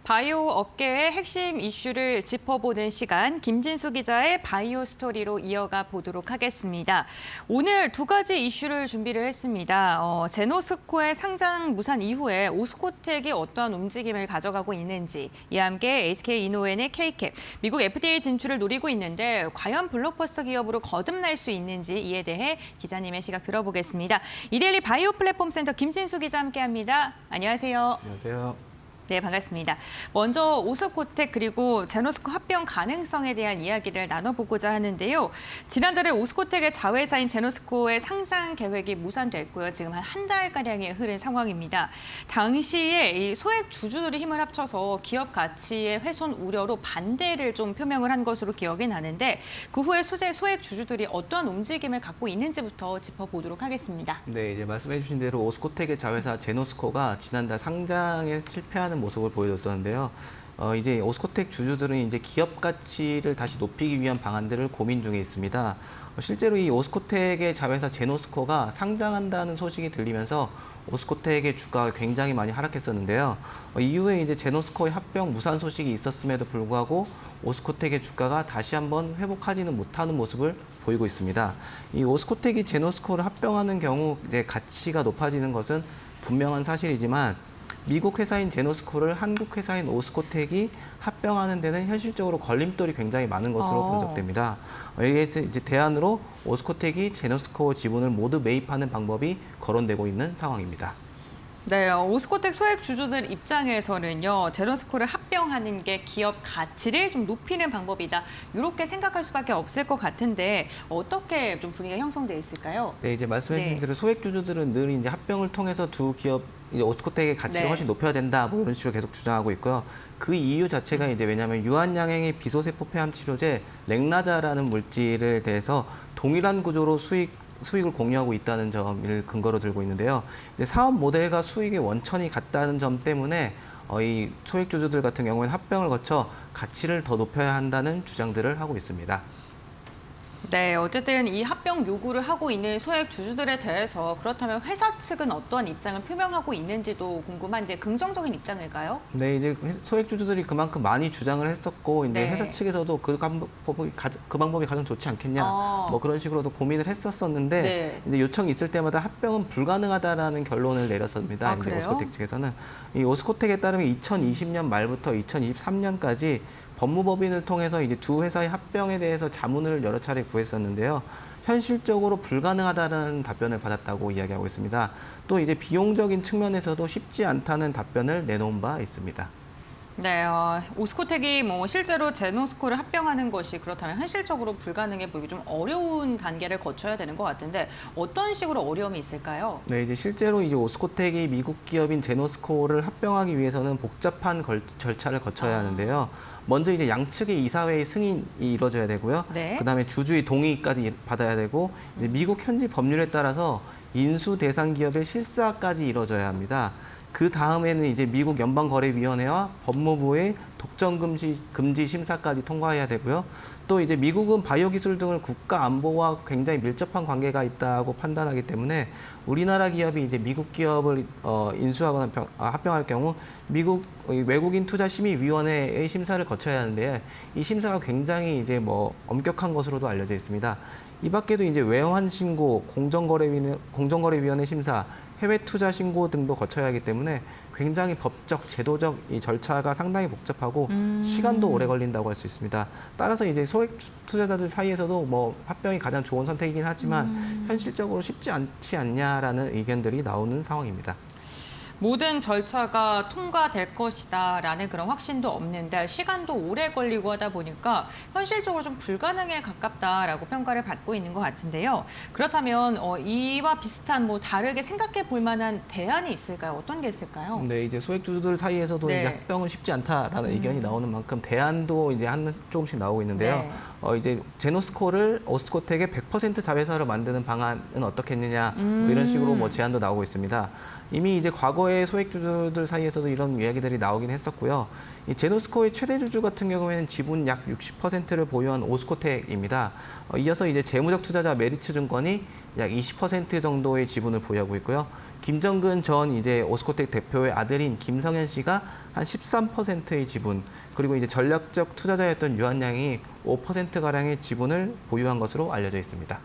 바이오 업계의 핵심 이슈를 짚어보는 시간, 김진수 기자의 바이오 스토리로 이어가 보도록 하겠습니다. 오늘 두 가지 이슈를 준비를 했습니다. 제노스코의 상장 무산 이후에 오스코텍이 어떠한 움직임을 가져가고 있는지, 이와 함께 SK이노엔의 K캡, 미국 FDA 진출을 노리고 있는데 과연 블록버스터 기업으로 거듭날 수 있는지 이에 대해 기자님의 시각 들어보겠습니다. 이데일리 바이오 플랫폼 센터 김진수 기자 함께합니다. 안녕하세요. 안녕하세요. 네, 반갑습니다. 먼저 오스코텍 그리고 제노스코 합병 가능성에 대한 이야기를 나눠보고자 하는데요. 지난달에 오스코텍의 자회사인 제노스코의 상장 계획이 무산됐고요. 지금 한 달가량이 흐른 상황입니다. 당시에 이 소액 주주들이 힘을 합쳐서 기업 가치의 훼손 우려로 반대를 좀 표명을 한 것으로 기억이 나는데 그 후에 소액 주주들이 어떠한 움직임을 갖고 있는지부터 짚어보도록 하겠습니다. 네, 이제 말씀해 주신 대로 오스코텍의 자회사 제노스코가 지난달 상장에 실패하는 모습을 보여줬었는데요. 이제 오스코텍 주주들은 이제 기업 가치를 다시 높이기 위한 방안들을 고민 중에 있습니다. 실제로 이 오스코텍의 자회사 제노스코가 상장한다는 소식이 들리면서 오스코텍의 주가가 굉장히 많이 하락했었는데요. 이후에 이제 제노스코의 합병 무산 소식이 있었음에도 불구하고 오스코텍의 주가가 다시 한번 회복하지는 못하는 모습을 보이고 있습니다. 이 오스코텍이 제노스코를 합병하는 경우 이제 가치가 높아지는 것은 분명한 사실이지만 미국 회사인 제노스코를 한국 회사인 오스코텍이 합병하는 데는 현실적으로 걸림돌이 굉장히 많은 것으로 분석됩니다. 여기에서 이제 대안으로 오스코텍이 제노스코 지분을 모두 매입하는 방법이 거론되고 있는 상황입니다. 네, 오스코텍 소액 주주들 입장에서는요, 제노스코를 합병하는 게 기업 가치를 좀 높이는 방법이다. 이렇게 생각할 수밖에 없을 것 같은데 어떻게 좀 분위기가 형성돼 있을까요? 네, 이제 말씀해 주신 대로 소액 주주들은 늘 이제 합병을 통해서 두 기업 이제 오스코텍의 가치를 훨씬 높여야 된다, 뭐 이런 식으로 계속 주장하고 있고요. 그 이유 자체가 이제 왜냐하면 유한양행의 비소세포 폐암 치료제 렉나자라는 물질에 대해서 동일한 구조로 수익을 공유하고 있다는 점을 근거로 들고 있는데요. 사업 모델과 수익의 원천이 같다는 점 때문에 이 소액 주주들 같은 경우에는 합병을 거쳐 가치를 더 높여야 한다는 주장들을 하고 있습니다. 네, 어쨌든 이 합병 요구를 하고 있는 소액 주주들에 대해서 그렇다면 회사 측은 어떠한 입장을 표명하고 있는지도 궁금한데 긍정적인 입장일까요? 네, 이제 소액 주주들이 그만큼 많이 주장을 했었고 이제 네. 회사 측에서도 그 방법이 가장 좋지 않겠냐 뭐 그런 식으로도 고민을 했었었는데 네. 이제 요청이 있을 때마다 합병은 불가능하다라는 결론을 내렸습니다. 이제 그래요? 오스코텍 측에서는 이 오스코텍에 따르면 2020년 말부터 2023년까지 법무법인을 통해서 이제 두 회사의 합병에 대해서 자문을 여러 차례 구했었는데요. 현실적으로 불가능하다는 답변을 받았다고 이야기하고 있습니다. 또 이제 비용적인 측면에서도 쉽지 않다는 답변을 내놓은 바 있습니다. 네, 오스코텍이 뭐 실제로 제노스코를 합병하는 것이 그렇다면 현실적으로 불가능해 보이기 좀 어려운 단계를 거쳐야 되는 것 같은데 어떤 식으로 어려움이 있을까요? 네, 이제 실제로 이제 오스코텍이 미국 기업인 제노스코를 합병하기 위해서는 복잡한 절차를 거쳐야 하는데요. 먼저 이제 양측의 이사회의 승인이 이루어져야 되고요. 네. 그다음에 주주의 동의까지 받아야 되고 이제 미국 현지 법률에 따라서 인수 대상 기업의 실사까지 이루어져야 합니다. 그 다음에는 이제 미국 연방거래위원회와 법무부의 독점 금지 심사까지 통과해야 되고요. 또 이제 미국은 바이오 기술 등을 국가 안보와 굉장히 밀접한 관계가 있다고 판단하기 때문에 우리나라 기업이 이제 미국 기업을 인수하거나 합병할 경우 미국 외국인 투자 심의위원회의 심사를 거쳐야 하는데 이 심사가 굉장히 이제 뭐 엄격한 것으로도 알려져 있습니다. 이 밖에도 이제 외환 신고, 공정거래위원회 심사, 해외 투자 신고 등도 거쳐야 하기 때문에 굉장히 법적, 제도적 이 절차가 상당히 복잡하고 시간도 오래 걸린다고 할 수 있습니다. 따라서 이제 소액 투자자들 사이에서도 뭐 합병이 가장 좋은 선택이긴 하지만 현실적으로 쉽지 않지 않냐라는 의견들이 나오는 상황입니다. 모든 절차가 통과될 것이다라는 그런 확신도 없는데 시간도 오래 걸리고 하다 보니까 현실적으로 좀 불가능에 가깝다라고 평가를 받고 있는 것 같은데요. 그렇다면 이와 비슷한 뭐 다르게 생각해 볼 만한 대안이 있을까요? 어떤 게 있을까요? 네, 이제 소액 주주들 사이에서도 네. 이제 합병은 쉽지 않다라는 의견이 나오는 만큼 대안도 이제 조금씩 나오고 있는데요. 네. 이제 제노스코를 오스코텍의 100% 자회사로 만드는 방안은 어떻겠느냐 뭐 이런 식으로 뭐 제안도 나오고 있습니다. 이미 이제 과거에 소액주주들 사이에서도 이런 이야기들이 나오긴 했었고요. 이 제노스코의 최대 주주 같은 경우에는 지분 약 60%를 보유한 오스코텍입니다. 이어서 이제 재무적 투자자 메리츠증권이 약 20% 정도의 지분을 보유하고 있고요. 김정근 전 이제 오스코텍 대표의 아들인 김성현 씨가 한 13%의 지분, 그리고 이제 전략적 투자자였던 유한양이 5%가량의 지분을 보유한 것으로 알려져 있습니다.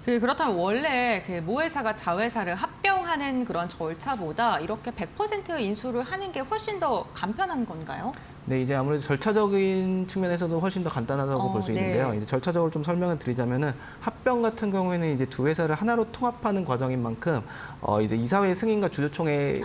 그렇다면 원래 모회사가 자회사를 합병하는 그런 절차보다 이렇게 100% 인수를 하는 게 훨씬 더 간편한 건가요? 네, 이제 아무래도 절차적인 측면에서도 훨씬 더 간단하다고 볼 수 있는데요. 네. 이제 절차적으로 좀 설명을 드리자면은 합병 같은 경우에는 이제 두 회사를 하나로 통합하는 과정인 만큼 이제 이사회 승인과 주주총회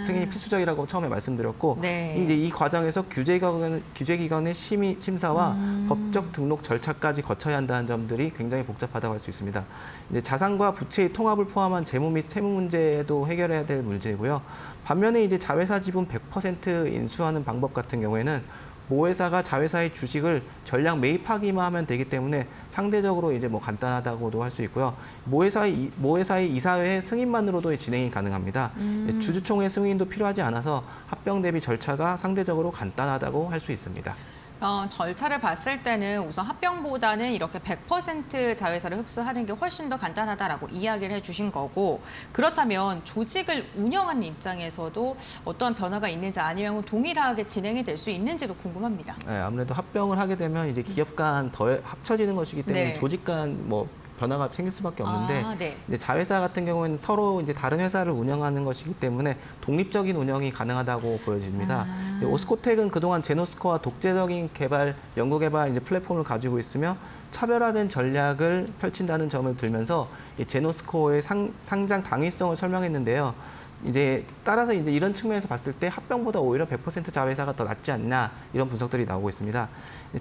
승인이 필수적이라고 처음에 말씀드렸고, 네. 이제 이 과정에서 규제기관의 심사와 법적 등록 절차까지 거쳐야 한다는 점들이 굉장히 복잡하다고 할 수 있습니다. 이제 자산과 부채의 통합을 포함한 재무 및 세무 문제도 해결해야 될 문제고요. 반면에 이제 자회사 지분 100% 인수하는 방법 같은 경우에는 모회사가 자회사의 주식을 전량 매입하기만 하면 되기 때문에 상대적으로 이제 간단하다고도 할 수 있고요. 모회사의 이사회 승인만으로도 진행이 가능합니다. 주주총회 승인도 필요하지 않아서 합병 대비 절차가 상대적으로 간단하다고 할 수 있습니다. 절차를 봤을 때는 우선 합병보다는 이렇게 100% 자회사를 흡수하는 게 훨씬 더 간단하다라고 이야기를 해주신 거고, 그렇다면 조직을 운영하는 입장에서도 어떠한 변화가 있는지 아니면 동일하게 진행이 될 수 있는지도 궁금합니다. 네, 아무래도 합병을 하게 되면 이제 기업 간 더 합쳐지는 것이기 때문에 네. 조직 간 변화가 생길 수밖에 없는데, 네. 이제 자회사 같은 경우에는 서로 이제 다른 회사를 운영하는 것이기 때문에 독립적인 운영이 가능하다고 보여집니다. 이제 오스코텍은 그동안 제노스코와 독재적인 연구개발 이제 플랫폼을 가지고 있으며 차별화된 전략을 펼친다는 점을 들면서 이 제노스코의 상장 당위성을 설명했는데요. 이제 따라서 이제 이런 측면에서 봤을 때 합병보다 오히려 100% 자회사가 더 낫지 않나, 이런 분석들이 나오고 있습니다.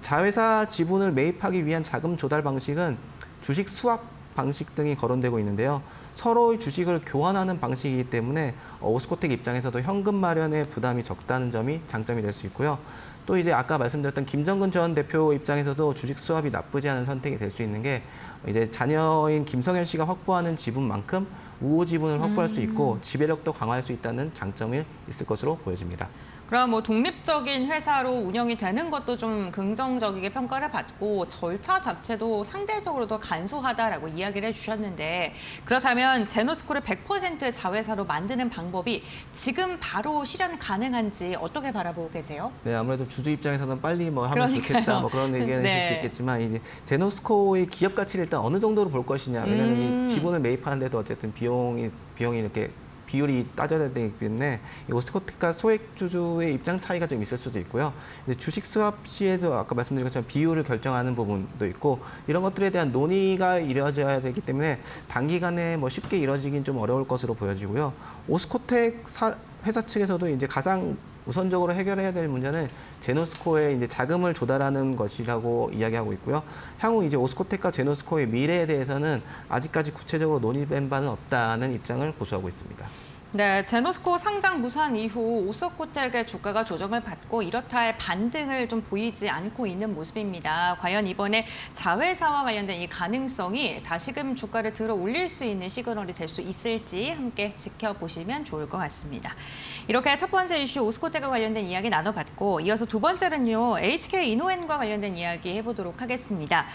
자회사 지분을 매입하기 위한 자금 조달 방식은 주식 수합 방식 등이 거론되고 있는데요. 서로의 주식을 교환하는 방식이기 때문에 오스코텍 입장에서도 현금 마련의 부담이 적다는 점이 장점이 될 수 있고요. 또 이제 아까 말씀드렸던 김정근 전 대표 입장에서도 주식 수합이 나쁘지 않은 선택이 될 수 있는 게, 이제 자녀인 김성현 씨가 확보하는 지분만큼 우호 지분을 확보할 수 있고 지배력도 강화할 수 있다는 장점이 있을 것으로 보여집니다. 그럼 독립적인 회사로 운영이 되는 것도 좀 긍정적이게 평가를 받고 절차 자체도 상대적으로 더 간소하다라고 이야기를 해주셨는데, 그렇다면 제노스코를 100% 자회사로 만드는 방법이 지금 바로 실현 가능한지 어떻게 바라보고 계세요? 네, 아무래도 주주 입장에서는 빨리 하면 그러니까요. 좋겠다, 그런 의견을 네. 주실 수 있겠지만, 이제 제노스코의 기업 가치를 일단 어느 정도로 볼 것이냐. 왜냐하면 이 지분을 매입하는데도 어쨌든 비용이 이렇게 비율이 따져야 되기 때문에 오스코텍과 소액주주의 입장 차이가 좀 있을 수도 있고요. 이제 주식 수합 시에도 아까 말씀드린 것처럼 비율을 결정하는 부분도 있고, 이런 것들에 대한 논의가 이루어져야 되기 때문에 단기간에 쉽게 이루어지긴 좀 어려울 것으로 보여지고요. 오스코텍 회사 측에서도 이제 가장 우선적으로 해결해야 될 문제는 제노스코에 이제 자금을 조달하는 것이라고 이야기하고 있고요. 향후 이제 오스코텍과 제노스코의 미래에 대해서는 아직까지 구체적으로 논의된 바는 없다는 입장을 고수하고 있습니다. 네, 제노스코 상장 무산 이후 오스코텍의 주가가 조정을 받고 이렇다 할 반등을 좀 보이지 않고 있는 모습입니다. 과연 이번에 자회사와 관련된 이 가능성이 다시금 주가를 들어 올릴 수 있는 시그널이 될 수 있을지 함께 지켜보시면 좋을 것 같습니다. 이렇게 첫 번째 이슈 오스코텍과 관련된 이야기 나눠봤고, 이어서 두 번째는요, HK 이노엔과 관련된 이야기 해보도록 하겠습니다.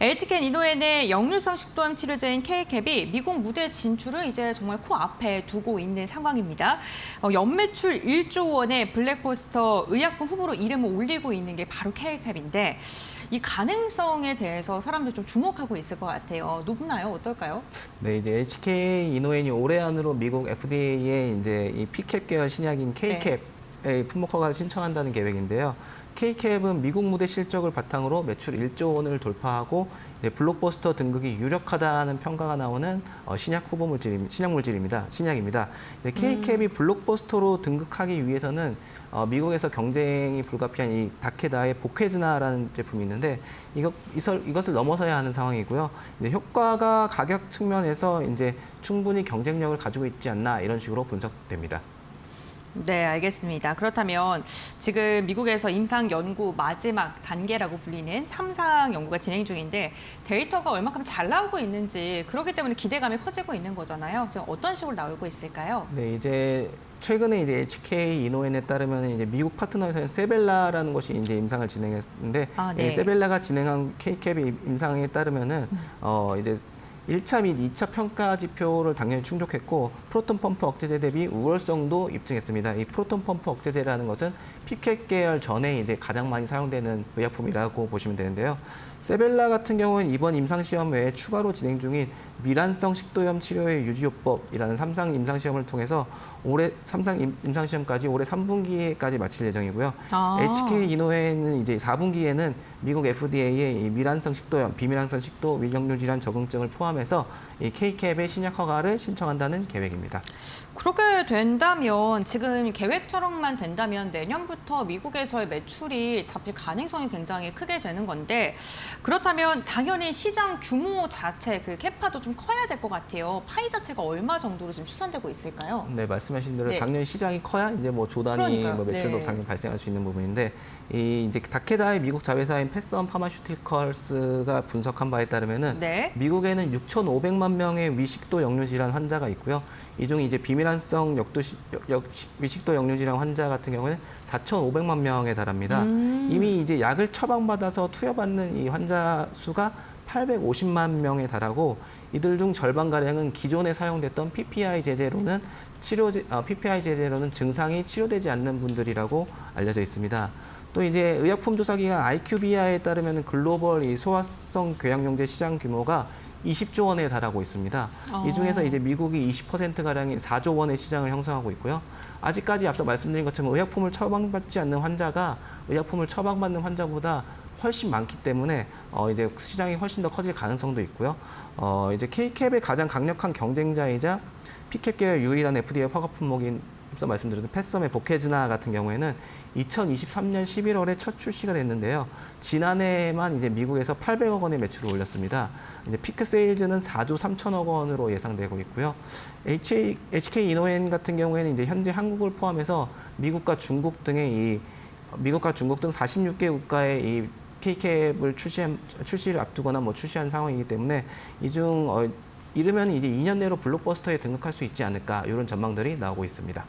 HK 이노엔의 역류성 식도암 치료제인 K캡이 미국 무대 진출을 이제 정말 코앞에 두고 있는 상황입니다. 연매출 1조 원의 블랙버스터 의약품 후보로 이름을 올리고 있는 게 바로 K캡인데, 이 가능성에 대해서 사람들 좀 주목하고 있을 것 같아요. 높나요? 어떨까요? 네, 이제 HK 이노엔이 올해 안으로 미국 FDA에 이제 이 P캡 계열 신약인 K캡의 품목 허가를 신청한다는 계획인데요. K캡은 미국 무대 실적을 바탕으로 매출 1조 원을 돌파하고 이제 블록버스터 등극이 유력하다는 평가가 나오는 신약 물질입니다. 신약입니다. K캡이 블록버스터로 등극하기 위해서는 미국에서 경쟁이 불가피한 이 다케다의 보케즈나라는 제품이 있는데 이것을 넘어서야 하는 상황이고요. 이제 효과가 가격 측면에서 이제 충분히 경쟁력을 가지고 있지 않나, 이런 식으로 분석됩니다. 네, 알겠습니다. 그렇다면 지금 미국에서 임상 연구 마지막 단계라고 불리는 3상 연구가 진행 중인데 데이터가 얼마큼 잘 나오고 있는지 그렇기 때문에 기대감이 커지고 있는 거잖아요. 지금 어떤 식으로 나오고 있을까요? 네, 이제 최근에 이제 HK 이노엔에 따르면 이제 미국 파트너에서는 세벨라라는 것이 이제 임상을 진행했는데 아, 네. 세벨라가 진행한 K캡의 임상에 따르면은 이제 1차 및 2차 평가 지표를 당연히 충족했고 프로톤 펌프 억제제 대비 우월성도 입증했습니다. 이 프로톤 펌프 억제제라는 것은 피켓 계열 전에 이제 가장 많이 사용되는 의약품이라고 보시면 되는데요. 세벨라 같은 경우는 이번 임상시험 외에 추가로 진행 중인 미란성 식도염 치료의 유지요법이라는 3상 임상시험을 통해서 올해 3상 임상시험까지 올해 3분기까지 마칠 예정이고요. HK 이노엔은 이제 4분기에는 미국 FDA의 이 미란성 식도염, 비미란성 식도 위경류 질환 적응증을 포함해서 이 K캡의 신약 허가를 신청한다는 계획입니다. 그렇게 된다면 지금 계획처럼만 된다면 내년부터 미국에서의 매출이 잡힐 가능성이 굉장히 크게 되는 건데 그렇다면 당연히 시장 규모 자체 그 캐파도 좀 커야 될 것 같아요. 파이 자체가 얼마 정도로 지금 추산되고 있을까요? 네, 말씀하신 대로 네. 당연히 시장이 커야 이제 뭐 조단위 그러니까요. 뭐 매출도 네. 당연히 발생할 수 있는 부분인데 이 이제 다케다의 미국 자회사인 패썸 파마슈티컬스가 분석한 바에 따르면은 네. 미국에는 6,500만 명의 위식도 역류 질환 환자가 있고요. 이 중 이제 비밀환성 위식도 역류 질환 환자 같은 경우는 4,500만 명에 달합니다. 이미 이제 약을 처방받아서 투여받는 이 환자 수가 850만 명에 달하고 이들 중 절반 가량은 기존에 사용됐던 PPI 제제로는 PPI 제제로는 증상이 치료되지 않는 분들이라고 알려져 있습니다. 또 이제 의약품 조사기관 IQVIA에 따르면 글로벌 이 소화성 궤양용제 시장 규모가 20조 원에 달하고 있습니다. 이 중에서 이제 미국이 20% 가량인 4조 원의 시장을 형성하고 있고요. 아직까지 앞서 말씀드린 것처럼 의약품을 처방받지 않는 환자가 의약품을 처방받는 환자보다 훨씬 많기 때문에 이제 시장이 훨씬 더 커질 가능성도 있고요. 이제 K캡의 가장 강력한 경쟁자이자 P캡 계열 유일한 FDA 허가 품목인 앞서 말씀드렸던 패썸의 보케즈나 같은 경우에는 2023년 11월에 첫 출시가 됐는데요. 지난해만 이제 미국에서 800억 원의 매출을 올렸습니다. 이제 피크 세일즈는 4조 3천억 원으로 예상되고 있고요. HK 이노엔 같은 경우에는 이제 현재 한국을 포함해서 미국과 중국 등 46개 국가의 이 K캡을 출시를 앞두거나 뭐 출시한 상황이기 때문에 이중 이르면 이제 2년 내로 블록버스터에 등극할 수 있지 않을까 이런 전망들이 나오고 있습니다.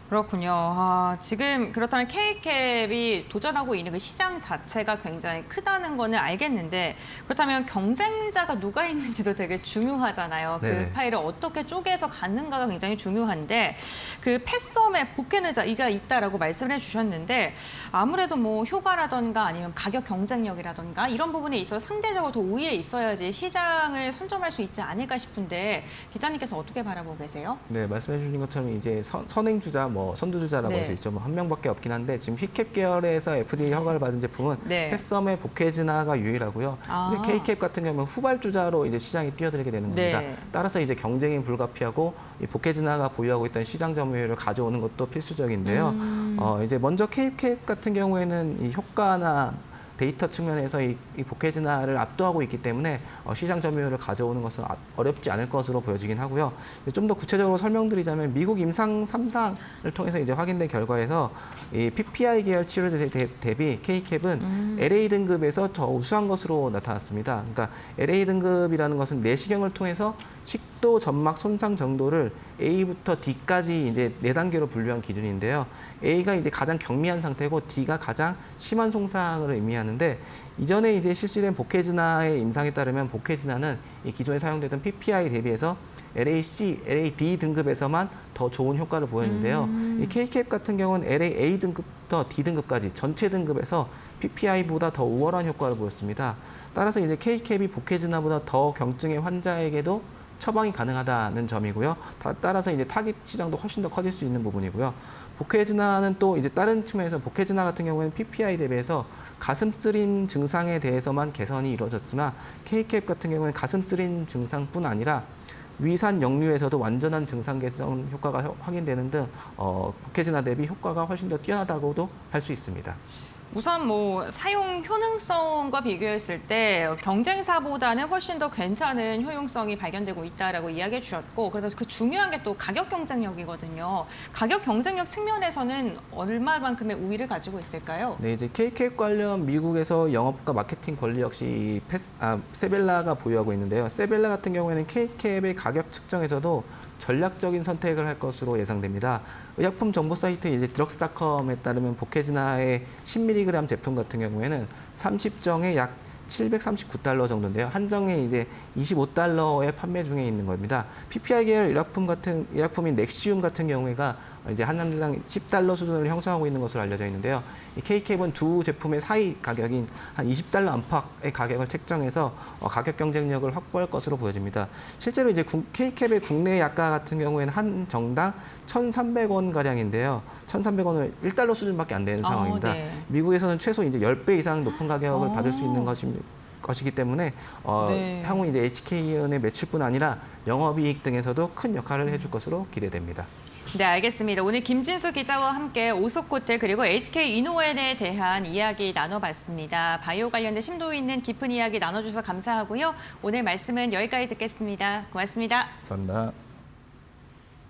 그렇군요. 지금 그렇다면 K캡이 도전하고 있는 그 시장 자체가 굉장히 크다는 거는 알겠는데 그렇다면 경쟁자가 누가 있는지도 되게 중요하잖아요. 네네. 그 파일을 어떻게 쪼개서 갖는가가 굉장히 중요한데 그 패썸의 보케느자가 있다라고 말씀을 해주셨는데 아무래도 뭐 효과라던가 아니면 가격 경쟁력이라던가 이런 부분에 있어서 상대적으로 더 우위에 있어야지 시장을 선점할 수 있지 않을까 싶은데 기자님께서 어떻게 바라보고 계세요? 네, 말씀해 주신 것처럼 이제 선행주자, 뭐 선두주자라고 네. 할 수 있죠. 뭐 한 명밖에 없긴 한데 지금 P캡 계열에서 FDA 허가를 받은 제품은 네. 패썸의 보케즈나가 유일하고요. 아. 이제 K캡 같은 경우는 후발주자로 이제 시장에 뛰어들게 되는 겁니다. 네. 따라서 이제 경쟁이 불가피하고 이 보케즈나가 보유하고 있던 시장 점유율을 가져오는 것도 필수적인데요. 이제 먼저 K캡 같은 경우에는 이 효과나 데이터 측면에서 이 보케즈나를 압도하고 있기 때문에 시장 점유율을 가져오는 것은 어렵지 않을 것으로 보여지긴 하고요. 좀 더 구체적으로 설명드리자면 미국 임상 3상을 통해서 이제 확인된 결과에서 이 PPI 계열 치료 대비 K캡은 LA 등급에서 더 우수한 것으로 나타났습니다. 그러니까 LA 등급이라는 것은 내시경을 통해서 식도 점막 손상 정도를 A부터 D까지 이제 4단계로 분류한 기준인데요. A가 이제 가장 경미한 상태고 D가 가장 심한 손상을 의미하는데 이전에 이제 실시된 보케즈나의 임상에 따르면 보케즈나는 이 기존에 사용되던 PPI 대비해서 LAC, LAD 등급에서만 더 좋은 효과를 보였는데요. 이 K캡 같은 경우는 LAA 등급부터 D 등급까지 전체 등급에서 PPI보다 더 우월한 효과를 보였습니다. 따라서 이제 K캡이 보케즈나보다 더 경증의 환자에게도 처방이 가능하다는 점이고요. 따라서 이제 타깃 시장도 훨씬 더 커질 수 있는 부분이고요. 보케즈나는 또 이제 다른 측면에서 보케즈나 같은 경우에는 PPI 대비해서 가슴 쓰림 증상에 대해서만 개선이 이루어졌지만 K캡 같은 경우는 가슴 쓰림 증상뿐 아니라 위산 역류에서도 완전한 증상 개선 효과가 확인되는 등 보케즈나 대비 효과가 훨씬 더 뛰어나다고도 할 수 있습니다. 우선 뭐 사용 효능성과 비교했을 때 경쟁사보다는 훨씬 더 괜찮은 효용성이 발견되고 있다라고 이야기해 주셨고, 그래서 그 중요한 게 또 가격 경쟁력이거든요. 가격 경쟁력 측면에서는 얼마만큼의 우위를 가지고 있을까요? 네, 이제 K캡 관련 미국에서 영업과 마케팅 권리 역시 세벨라가 보유하고 있는데요. 세벨라 같은 경우에는 K캡의 가격 측정에서도 전략적인 선택을 할 것으로 예상됩니다. 의약품 정보 사이트 이제 드럭스닷컴에 따르면 보케지나의 10mg 제품 같은 경우에는 30정에 약 739달러 정도인데요. 한정에 이제 25달러에 판매 중에 있는 겁니다. PPI 계열 의약품인 넥시움 같은 경우가 이제 한 남당 10달러 수준을 형성하고 있는 것으로 알려져 있는데요. 이 K캡은 두 제품의 사이 가격인 한 20달러 안팎의 가격을 책정해서 가격 경쟁력을 확보할 것으로 보여집니다. 실제로 이제 K캡의 국내 약가 같은 경우에는 한 정당 1,300원 가량인데요. 1,300원을 1달러 수준밖에 안 되는 상황입니다. 네. 미국에서는 최소 이제 10배 이상 높은 가격을 받을 수 있는 것이기 때문에 네. 향후 이제 HK의 매출뿐 아니라 영업이익 등에서도 큰 역할을 해줄 것으로 기대됩니다. 네, 알겠습니다. 오늘 김진수 기자와 함께 오석호텔 그리고 SK 이노엔에 대한 이야기 나눠봤습니다. 바이오 관련된 심도 있는 깊은 이야기 나눠주셔서 감사하고요. 오늘 말씀은 여기까지 듣겠습니다. 고맙습니다. 감사합니다.